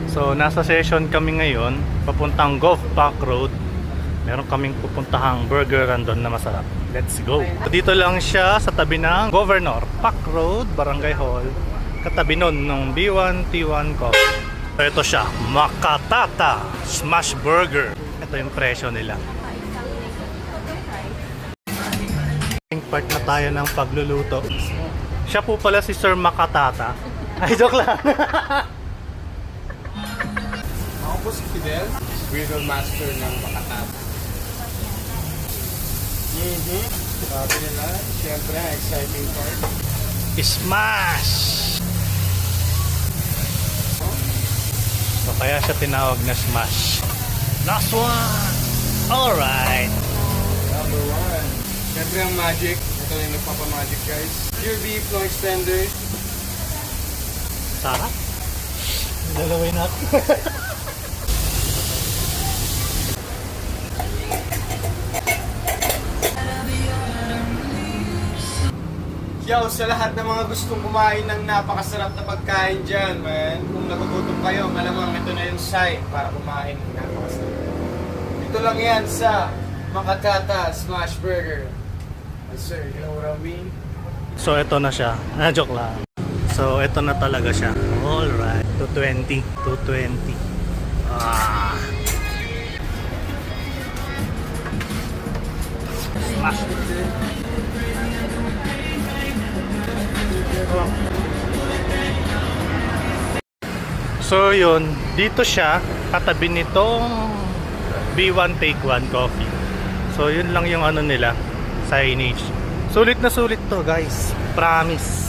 So nasa session kami ngayon, papuntang Golf Park Road. Meron kaming pupuntahang burger random na masarap. Let's go! Dito lang siya sa tabi ng Governor Park Road, Barangay Hall. Katabi nun ng B1T1 Coffee. So ito siya, Makatata Smash Burger. Ito yung presyo nila. Part na tayo ng pagluluto. Siya po pala si Sir Makatata. Ay, joke lang. Ako po si Fidel, Griddle Master ng Makatata. Sabi nila, syempre, exciting part. Smash! So kaya siya tinawag na Smash. Last one! Alright! Number 1. Syempre ang magic. Ito yung nagpapamagic, guys. Pure beef, no extender. Sarap! Dalawin natin. Yo, sa lahat ng mga gustong kumain ng napakasarap na pagkain dyan, man. Kung nagugutom kayo, malamang ito na yung site para kumain ng napakasarap. Ito lang yan sa Makatata Smash Burger. Yes, sir. You know what I mean? So ito na siya. Joke lang. So ito na talaga siya. Alright. 220. 220. Ah. Smash. So yun, dito siya katabi nitong B1 Take 1 Coffee. So yun lang yung ano nila, signage. Sulit na sulit to, guys, promise.